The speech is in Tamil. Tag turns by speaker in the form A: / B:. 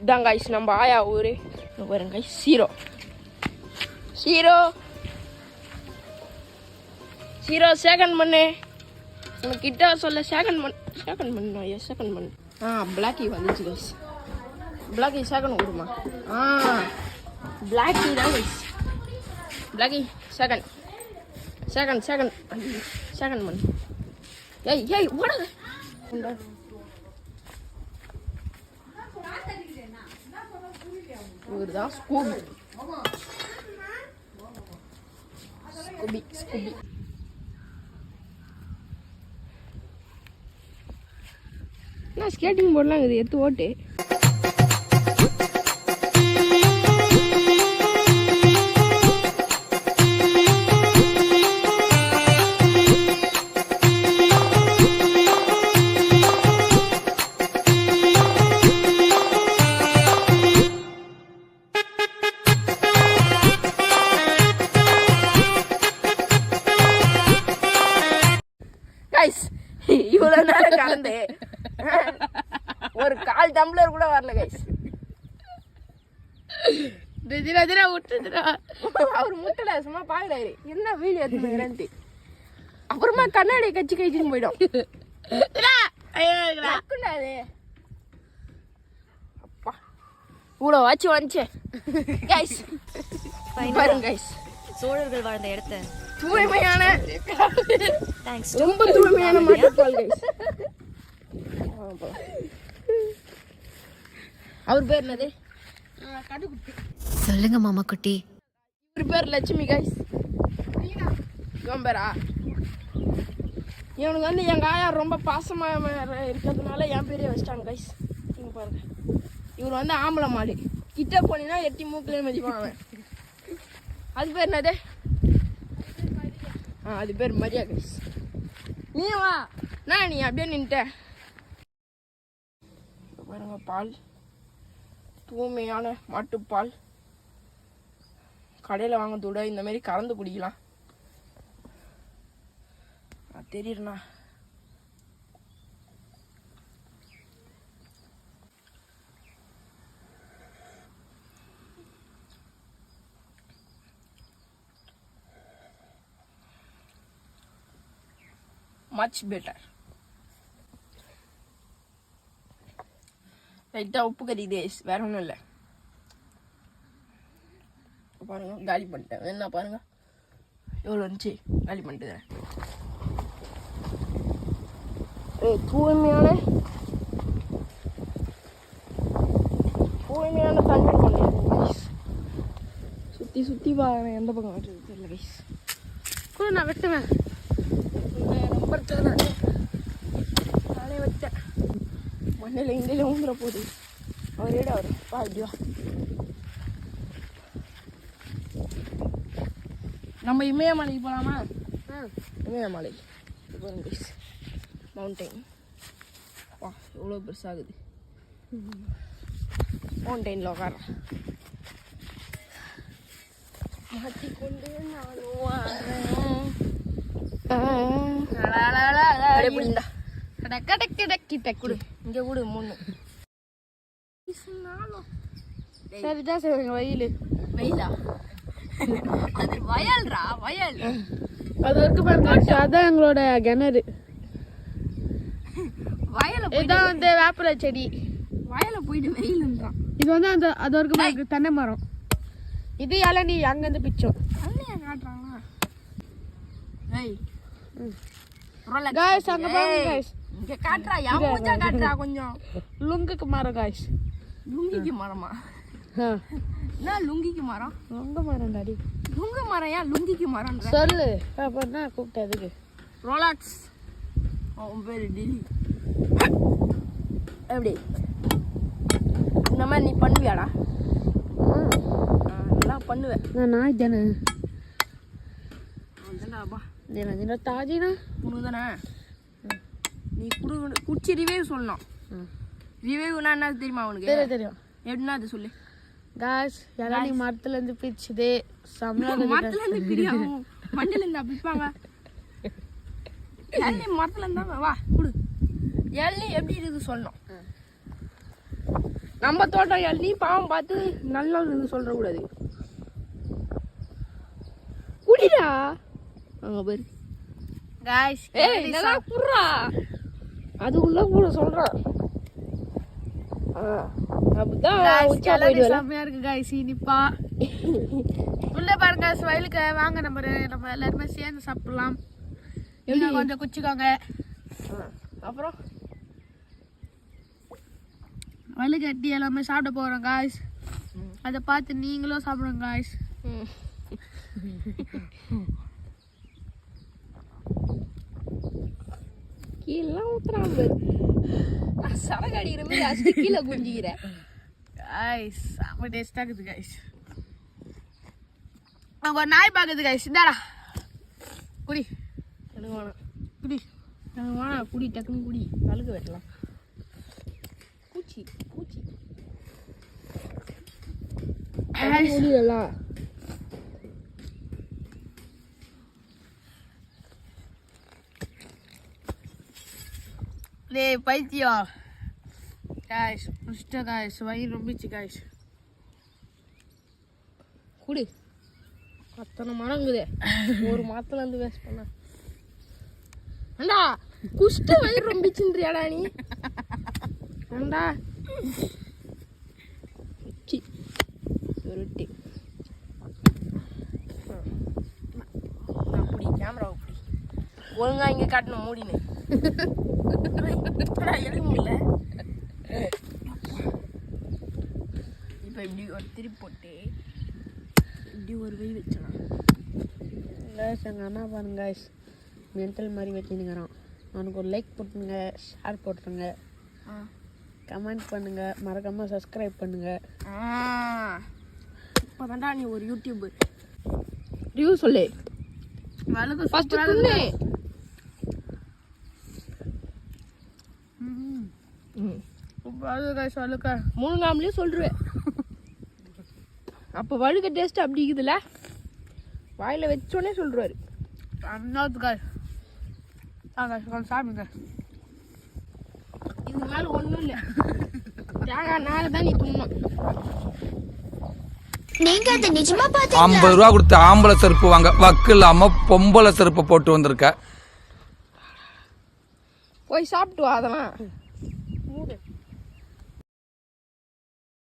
A: இதான் கைஸ் நம்ம ஆயா ஊர் பாருங்க கைஸ். சீரோ செகண்ட் பண்ணு. உனக்கு கிட்ட சொல்ல செகண்ட் பண்ணு செகண்ட் பண்ணு. பிளாக்கி வந்துச்சு கைஸ். பிளாக்கி செகண்ட் கொடுமா. பிளாக்கி தான் கைஸ். பிளாக்கி செகண்ட் பண்ணு. ஏய் ஓடாத. இவர்தான் ஸ்கூபி. நான் ஸ்கேட்டிங் போர்ட்லாம் இது எடுத்து ஓட்டு. இவ்வளவு நேரம் கலந்து ஒரு கால் டம்ளர் கூட வரல கைஸ். அவர் முட்டல சும்மா பாக்குறாரு என்ன வீடியோ எடுத்துக்கிறேன்ட்டு. அப்புறமா கண்ணாடி கச்சின்னு போயிடும். அப்பா இவ்வளோ வாட்சி வந்துச்சு கைஸ். பாருங்க கைஸ்,
B: சோழர்கள் வாழ்ந்த இடத்த
A: தூய்மையான ரொம்ப தூய்மையான மாட்டுப்பால் கைஸ். அவர் பேர் என்னது?
B: சொல்லுங்க மாமா குட்டி.
A: இவர் பேர் லட்சுமி கைஸ். இவன் பேரா? இவனுக்கு வந்து எங்க ஆயா ரொம்ப பாசமா இருக்கிறதுனால என் பேரே வச்சிட்டாங்க கைஸ். இங்க பாருங்க, இவர் வந்து ஆம்பளை மாடு. கிட்ட போனீங்கன்னா எட்டி மூக்கிலே மதிப்பான் அவன். அது பேர் என்னது? அது பேர் மரியா கைஸ். நீ வா, நான் நீ அப்படியே நின்ட்ட பாருங்க. பால் தூய்மையான மாட்டுப்பால். கடையில் வாங்கத்தோட இந்த மாதிரி கறந்து குடிக்கலாம். தெரியுறண்ணா. Much better. லைட்டாக உப்பு கறிக்குது, வேற ஒன்றும் இல்லை. பாருங்க காலி பண்ணிட்டேன். என்ன பாருங்க எவ்வளோ இருந்துச்சு, காலி பண்ணிட்டு. தூய்மையான தண்ணி கொண்டு சுற்றி பாருங்க. எந்த பக்கம் வெட்டுறது தெரியல கைஸ். கூட நான் வெட்டுவேன். நானே வெட்டேன். மண்ணில் இங்கே ஊந்துற போகுது. அவரேட அவர் பாடிவா. நம்ம இமயமலைக்கு போகலாமா? இமயமலை மவுண்டைன். வா எவ்வளோ பெருசாகுது. மவுண்டைனில் உட்கார மாட்டிக்கொண்டு நானும் வரேன். இங்கே கூட 3 சரிதான் செய்வாங்க. வெயிலா? அது வயல்ரா, வயல். அது வரைக்கும் பாருங்க, அதான் எங்களோட கிணறு. வயல இதான் வந்து வேப்பிலை செடி. வயல போயிட்டு வெயிலுன்றான். இது வந்து அந்த அது வரைக்கும் தென்னை மரம். இது இளநீ அங்கேருந்து பிச்சோம். அண்ணியா காட்டுறாங்களா? गाइस அங்க பாருங்க गाइस. இங்க காட்றா, யாமூஞ்சா காட்றா கொஞ்சம். லுங்குக்கு மரம் गाइस. லுங்கிக்கு மரமா? என்ன லுங்கிக்கு மரம்? லுங்க மரம் டாடி. லுங்க மரம் ஏன் லுங்கிக்கு மரம்ன்ற? சொல்லு. அப்பனா கூப்பிட்டதுக்கு. ரோலாக்ஸ். பேரு டெல்லி. எப்படி? இந்த மாதிரி நீ பண்ணுவியாடா? நான் பண்ணுவேன். நான் நாய் தானே. அதுதான்டாப்பா. என்ன தாஜினா உனக்குதானே. நீ குடிச்சு ரிவைவ் சொல்லணும். ரிவைவ்னா என்ன தெரியுமா உனக்கு? தெரியும். எப்படின்னா அது சொல்லு. காஸ் யாராவது நீ மரத்துல இருந்து பிச்சுதே சம்பளம். மரத்துல இருந்து பிடிக்கும், மண்ணில இருந்தா பிடிப்பாங்க. எல்லி மரத்துல இருந்தா வா குடு. எல்லி எப்படி இருக்கு சொல்லணும். நம்ம தோட்டம் நீ பாவம் பார்த்து நல்லா சொல்ற கூடாது. குடிடா அங்க பாரு गाइस. ஏய் நல்லா குறா அதுக்குள்ள கூட சொல்றான். அப்பதான் உச்சா போயிடுவல. செமையா இருக்கு गाइस இனிப்பா. உள்ள பாருங்க வயலுக்கு வாங்க நம்ம எல்லாரும் சேர்ந்து சாப்பிடலாம். நீங்க கொஞ்சம் குச்சிக்கோங்க. அப்புறம் வயலுக்கு கட்டி எல்லாமே சாப்பிட போறோம் गाइस. அதை பார்த்து நீங்களும் சாப்பிடுங்க गाइस. கீழே ஊத்துறாங்க சரக்கு அடிக்கிற மாதிரி அடிச்சு கீழே குஞ்சிக்கிற गाइस. செம்ம டேஸ்டா இருக்குது गाइस. அங்க ஒரு நாய் பாக்குது गाइस. இந்தாடா குடி. எனக்கு வேணாம் குடி. எனக்கு வேணாம் குடி டக்குன்னு குடி. அழுக வெட்டலாம். பூச்சி பூச்சி முடியலாம். டேய் பைத்தியம் गाइस. முடிச்சிட்ட गाइस. வயிறு ரொம்பிச்சு गाइस. குடி. அத்தனை மரங்குதே ஒரு மாத்துல இருந்து வேஸ்ட் பண்ண. அண்டா குஷ்ட வயிறு ரொம்பிச்சுன்றியாடா நீ. அண்டா சி சுருட்டி அப்படி கேமரா அப்படி ஒழுங்கா இங்க காட்டணும் மூடினு. எடுக்க முடியல. இப்ப இப்படி ஒரு திருப்பி போட்டு இப்படி ஒரு வெய் வச்சிடலாம். எங்கள் அண்ணா பாருங்க गाइस மென்டல் மாதிரி வச்சுருக்கிறான். அவனுக்கு ஒரு லைக் போட்டுருங்க, ஷேர் போட்டுருங்க, கமெண்ட் பண்ணுங்க, மறக்காம சப்ஸ்கிரைப் பண்ணுங்க. இப்போ தாண்டா நீ ஒரு யூடியூப் ரிவ்யூ சொல்லு. ஃபர்ஸ்ட் சொல்லு. முழுங்காமலே சொல்றேன். அப்போ வழுக்க டேஸ்ட் அப்படி இருக்குதுல்ல வாயில வச்சோடனே சொல்றாரு. சாப்பிடுங்க. இது மேல ஒண்ணும் இல்லை. தேங்காய் நாள் தான் நீ துண்ணும்.
C: நீங்க அது நிஜமா பாத்தீங்க?
D: 50 ரூபா கொடுத்து ஆம்பளை செருப்பு வாங்க வக்கு இல்லாம பொம்பளை செருப்பு போட்டு வந்திருக்க.
A: போய் சாப்பிட்டு வா. அதெல்லாம்